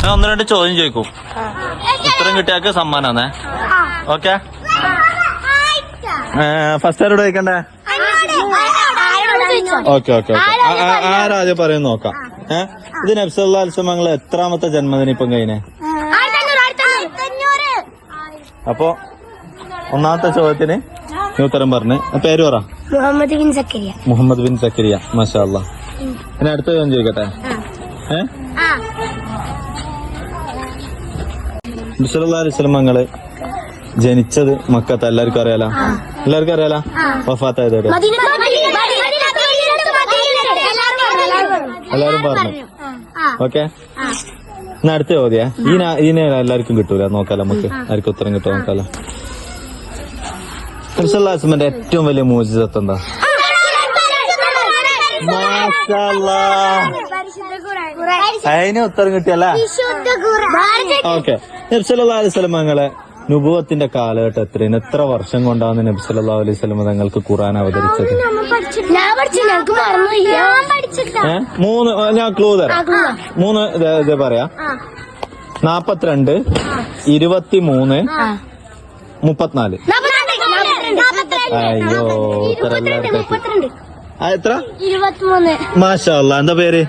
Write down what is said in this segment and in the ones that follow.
ഞാൻ ഒന്ന് രണ്ട് ചോദ്യം ചോദിക്കും, ഉത്തരം കിട്ടിയാക്ക് സമ്മാനാന്നേ. ഓക്കെ, ഫസ്റ്റ് ആരോട് ചോദിക്കണ്ടേ? ഓക്കെ ഓക്കെ ഓക്കെ, ആരാദ്യം പറയും നോക്കാം. ഇത് നബി സല്ലല്ലാഹു അലൈഹി വസല്ലം ഞങ്ങളെ എത്രാമത്തെ ജന്മദിനം ഇപ്പം കഴിഞ്ഞേ? അപ്പൊ ഒന്നാമത്തെ ചോദ്യത്തിന് നീ ഉത്തരം പറഞ്ഞ് പേര് പറ. മുഹമ്മദ് ബിൻ സക്കരിയ. മുഹമ്മദ് ബിൻ സക്കരിയ, മാഷാ അല്ലാഹ്. പിന്നെ അടുത്ത ചോദ്യം ചോദിക്കട്ടെ. നബി സല്ലല്ലാഹു അലൈഹി വസല്ലം ഞങ്ങള് ജനിച്ചത് മക്കത്ത്, എല്ലാവർക്കും അറിയാലോ? എല്ലാവർക്കും അറിയാലോ? വഫാത്തായത് എവിടെ? എല്ലാരും പറഞ്ഞു. ഓക്കെ, എന്നാ അടുത്ത ചോദ്യ. ഈനെ എല്ലാവർക്കും കിട്ടൂല, നോക്കാലോ നമുക്ക് ആർക്കും ഉത്തരം കിട്ടുമോ നോക്കാലോ. നബി സല്ലല്ലാഹു അലൈഹി വസല്ലമയുടെ ഏറ്റവും വലിയ മോചിതത്ത് എന്താ? മാഷാ അല്ലാഹ്, അതിന് ഉത്തരം കിട്ടിയല്ലേ? ഓക്കെ, നബി സല്ലല്ലാഹു അലൈഹി വസല്ലം ഞങ്ങളെ നുബുവത്തിന്റെ കാലഘട്ടം എത്ര വർഷം കൊണ്ടാണ് നബി സല്ലല്ലാഹു അലൈഹി വസല്ലം തങ്ങൾക്ക് ഖുർആൻ അവതരിച്ചത്? മൂന്ന്, ഞാൻ ക്ലൂ തരാം. മൂന്ന് ഇത് പറയാ: 42, 23, 34. അയ്യോ, ഉത്തരം എല്ലാവർക്കും എത്ര? 23. മാഷാ അല്ലാഹ്. എന്താ പേര്?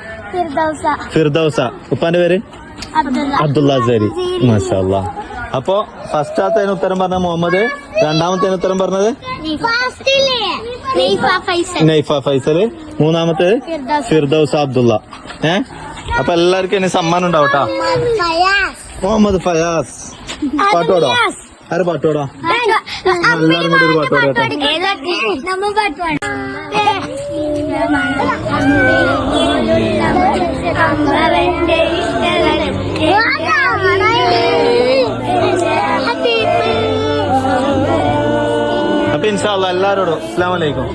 ഫിർദൗസ. ഉപ്പാന്റെ പേര്? അബ്ദുള്ള സരി. മാഷാ അല്ലാഹ്. അപ്പൊ ഫസ്റ്റാത്തതിന് ഉത്തരം പറഞ്ഞ മുഹമ്മദ്, രണ്ടാമത്തേന് ഉത്തരം പറഞ്ഞത് നൈഫ ഫൈസല്, മൂന്നാമത്തേത് ഫിർദൗസ അബ്ദുള്ള. അപ്പൊ എല്ലാവർക്കും ഇനി സമ്മാനം ഉണ്ടാവട്ടാ. മുഹമ്മദ് ഫയാസ്. പാട്ടോടോ? ആര് പാട്ടോടോ? എല്ലാരും കൂടി ഒരു പാട്ടോടോ കേട്ടോ. അപ്പൊ ഇൻഷാ അല്ലാഹ് എല്ലാരോടും അസ്സലാമു അലൈക്കും.